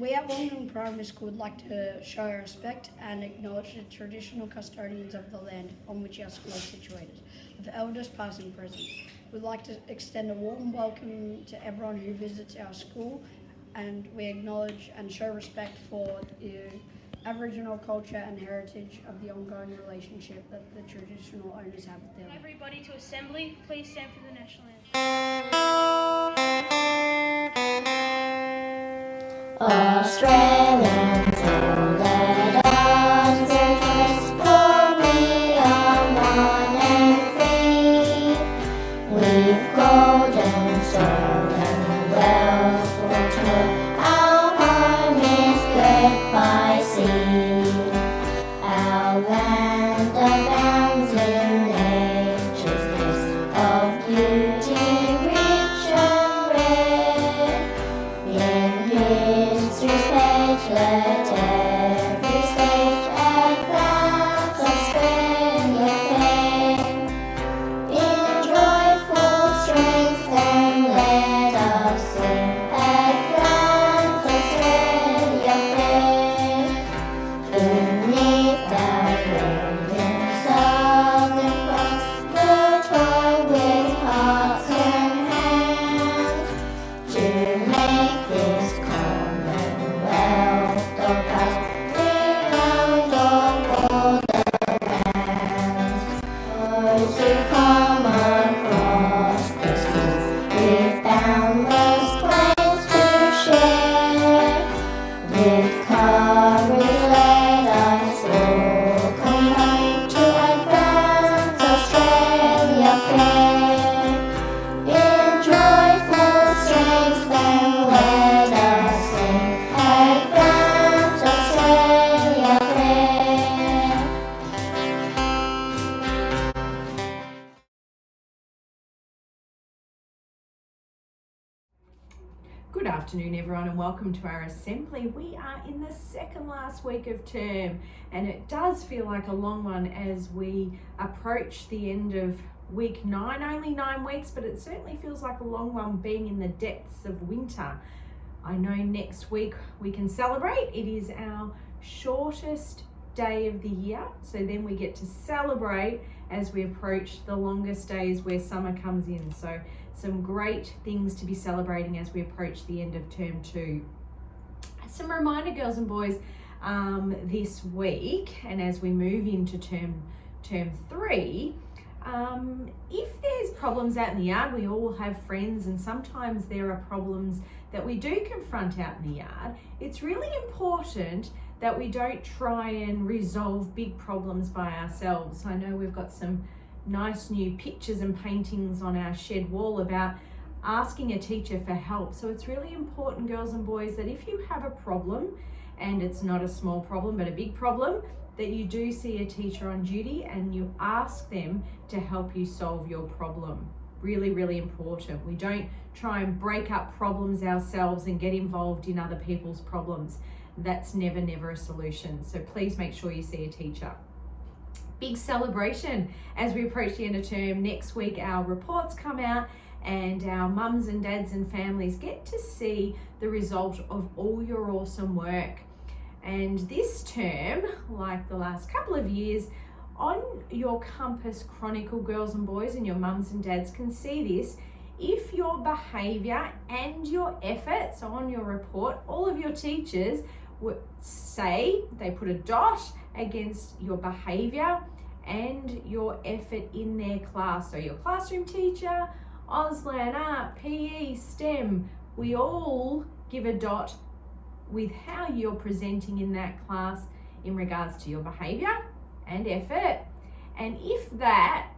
We at Wollongong Primary School would like to show our respect and acknowledge the traditional custodians of the land on which our school is situated, of elders past and present. We'd like to extend a warm welcome to everyone who visits our school, and we acknowledge and show respect for the Aboriginal culture and heritage of the ongoing relationship that the traditional owners have with their land. Everybody to assembly, please stand for the national anthem. Australians, all let arms and rest, for we are one and free. We've golden soil and wealth for toil. Our home is girt by sea. Our land abounds in nature's bliss of beauty, rich and rare. In history's page, let every stage advance Australia fame. In joyful strength, then let us sing, advance Australia fair. Beneath our flaming Southern Cross, we'll toil with hearts and hands to make this Commonwealth of ours renowned of all the lands. Those who come across the seas with boundless plains to share, with courage let us all combine to advance Australia fair. In joyful strength then let us sing, advance Australia fair. Good afternoon everyone and welcome to our assembly. We are in the second last week of term and it does feel like a long one as we approach the end of week 9, only 9 weeks, but it certainly feels like a long one being in the depths of winter. I know next week we can celebrate. It is our shortest day of the year, so then we get to celebrate as we approach the longest days where summer comes in. So some great things to be celebrating as we approach the end of term 2. Some reminder, girls and boys, this week and as we move into term 3, if there's problems out in the yard, we all have friends and sometimes there are problems that we do confront out in the yard. It's really important that we don't try and resolve big problems by ourselves. I know we've got some nice new pictures and paintings on our shed wall about asking a teacher for help. So it's really important, girls and boys, that if you have a problem, and it's not a small problem but a big problem, that you do see a teacher on duty and you ask them to help you solve your problem. Really, really important. We don't try and break up problems ourselves and get involved in other people's problems. That's never a solution. So please make sure you see a teacher. Big celebration as we approach the end of term. Next week our reports come out and our mums and dads and families get to see the result of all your awesome work. And this term, like the last couple of years, on your Compass Chronicle, girls and boys, and your mums and dads can see this, if your behaviour and your effort, so on your report, all of your teachers would say, they put a dot against your behaviour and your effort in their class. So your classroom teacher, Auslan, Art, PE, STEM, we all give a dot with how you're presenting in that class in regards to your behaviour and effort. And if that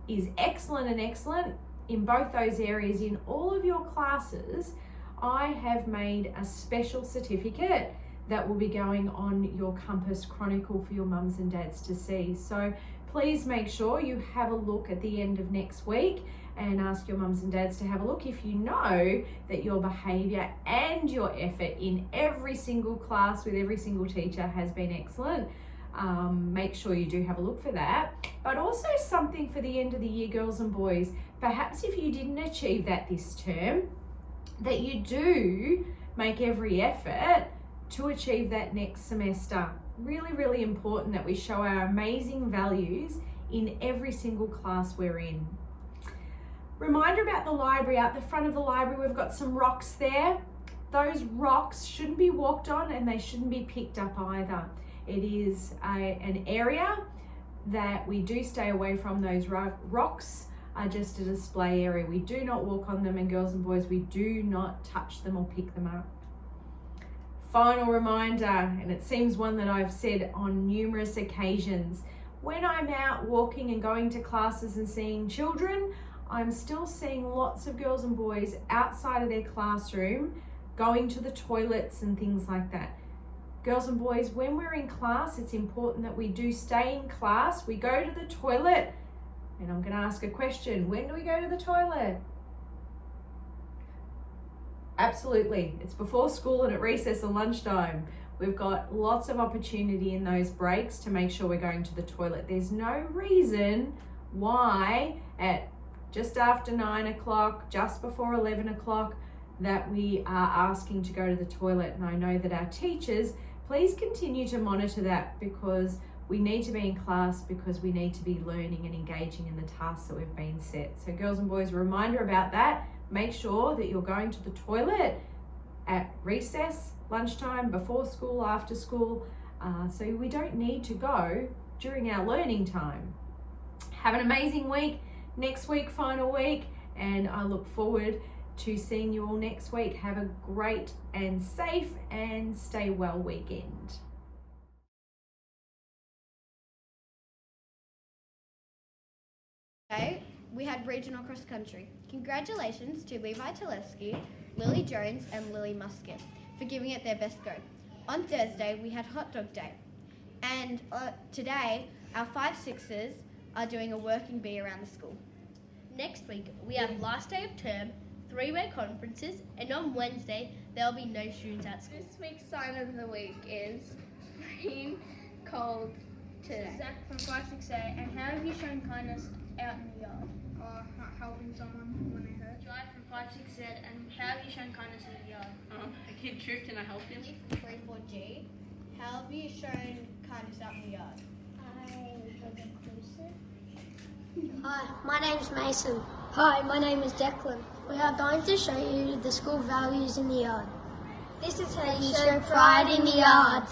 is excellent and excellent in both those areas in all of your classes, I have made a special certificate that will be going on your Compass Chronicle for your mums and dads to see. So please make sure you have a look at the end of next week and ask your mums and dads to have a look. If you know that your behaviour and your effort in every single class with every single teacher has been excellent, make sure you do have a look for that. But also something for the end of the year, girls and boys, perhaps if you didn't achieve that this term, that you do make every effort to achieve that next semester. Really, really important that we show our amazing values in every single class we're in. Reminder about the library. Out the front of the library, we've got some rocks there. Those rocks shouldn't be walked on and they shouldn't be picked up either. It is an area that we do stay away from. Those rocks are just a display area. We do not walk on them, and girls and boys, we do not touch them or pick them up. Final reminder, and it seems one that I've said on numerous occasions, when I'm out walking and going to classes and seeing children, I'm still seeing lots of girls and boys outside of their classroom going to the toilets and things like that. Girls and boys, when we're in class, it's important that we do stay in class. We go to the toilet, and I'm going to ask a question. When do we go to the toilet? Absolutely. It's before school and at recess and lunchtime. We've got lots of opportunity in those breaks to make sure we're going to the toilet. There's no reason why at just after 9 o'clock, just before 11 o'clock, that we are asking to go to the toilet. And I know that our teachers, please continue to monitor that, because we need to be in class, because we need to be learning and engaging in the tasks that we've been set. So girls and boys, a reminder about that. Make sure that you're going to the toilet at recess, lunchtime, before school, after school, so we don't need to go during our learning time. Have an amazing week. Next week, final week, and I look forward to seeing you all next week. Have a great and safe and stay well weekend. Today, we had regional cross country. Congratulations to Levi Telesky, Lily Jones and Lily Musket for giving it their best go. On Thursday, we had hot dog day. And today, our 5/6s are doing a working bee around the school. Next week, we have last day of term, 3-way conferences, and on Wednesday, there will be no students at school. This week's sign of the week is rain, cold, today. Zach from 568, and how have you shown kindness out in the yard? Helping someone when they hurt. Jai from 568, and how have you shown kindness in the yard? A kid tripped and I helped him. 34G, how have you shown kindness out in the yard? Hi, my name is Mason. Hi, my name is Declan. We are going to show you the school values in the yard. This is how you show pride in the yard.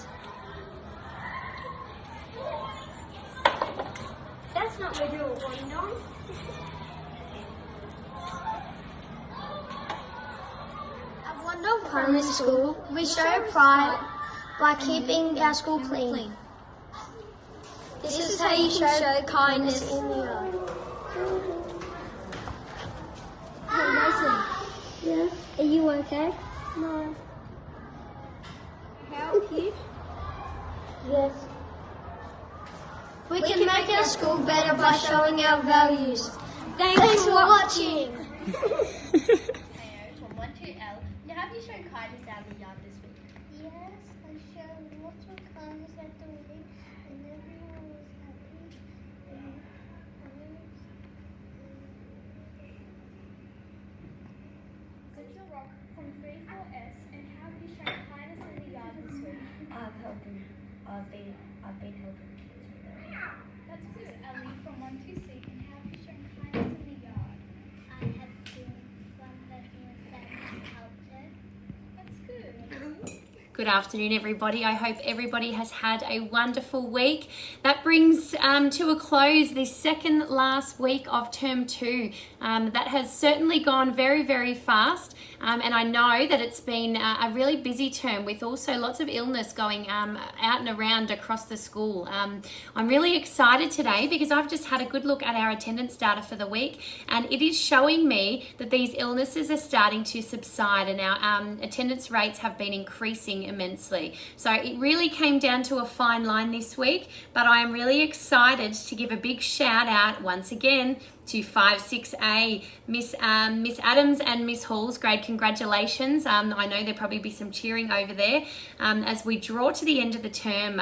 That's not what you're wanting on. At Wandong Primary School, we show pride by keeping our school clean. This is how you show kindness in the yard. Hey Mason. Yeah? Are you okay? No. Help you? Yes. We can make our school better by showing our values. Thanks for watching. Mayo from 12L, now have you shown kindness out in the yard this week? Yes, I showed lots of kindness at the wedding, and everyone was happy. Cynthia Rock from 34S, and how have you shown kindness in the yard this week? I've been helping kids with them. That's Miss Ellie from 12C, and how have you shown kindness in the yard? I have been one person that helped her. That's good. Good afternoon, everybody. I hope everybody has had a wonderful week. That brings to a close the second last week of term 2. That has certainly gone very, very fast. And I know that it's been a really busy term with also lots of illness going out and around across the school. I'm really excited today because I've just had a good look at our attendance data for the week, and it is showing me that these illnesses are starting to subside and our attendance rates have been increasing immensely. So it really came down to a fine line this week, but I am really excited to give a big shout out once again to 5, 6A. Miss Adams and Miss Hall's grade, congratulations. I know there'll probably be some cheering over there. As we draw to the end of the term,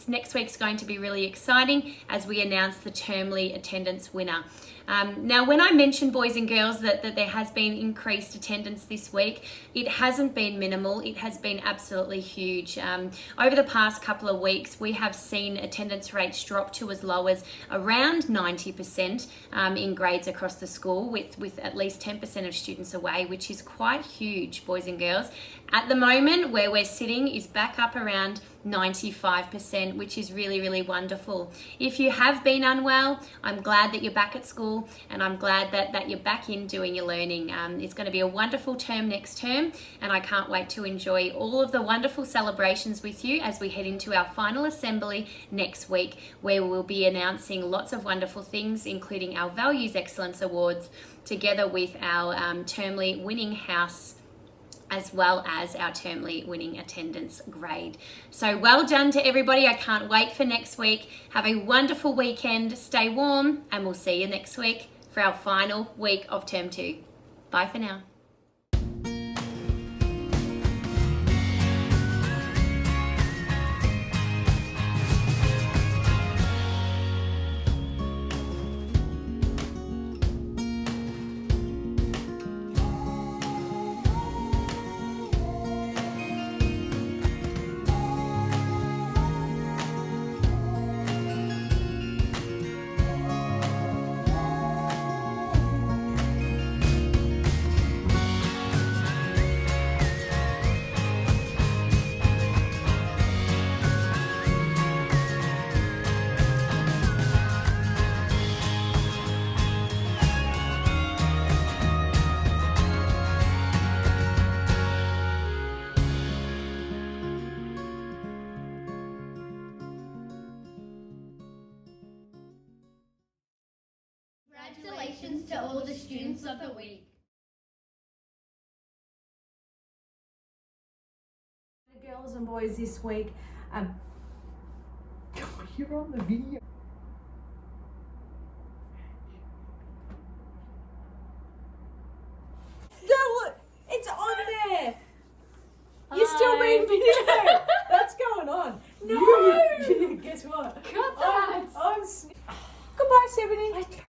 next week's going to be really exciting as we announce the Termly attendance winner. Now, when I mentioned, boys and girls, that there has been increased attendance this week, it hasn't been minimal. It has been absolutely huge. Over the past couple of weeks, we have seen attendance rates drop to as low as around 90% in grades across the school, with at least 10% of students away, which is quite huge, boys and girls. At the moment, where we're sitting is back up around 95%, which is really, really wonderful. If you have been unwell, I'm glad that you're back at school, and I'm glad that you're back in doing your learning. It's going to be a wonderful term next term, and I can't wait to enjoy all of the wonderful celebrations with you as we head into our final assembly next week, where we'll be announcing lots of wonderful things, including our Values Excellence Awards, together with our Termly winning house, as well as our Termly winning attendance grade. So well done to everybody. I can't wait for next week. Have a wonderful weekend. Stay warm, and we'll see you next week for our final week of Term 2. Bye for now. Congratulations to all the students of the week. Girls and boys this week, you're on the video.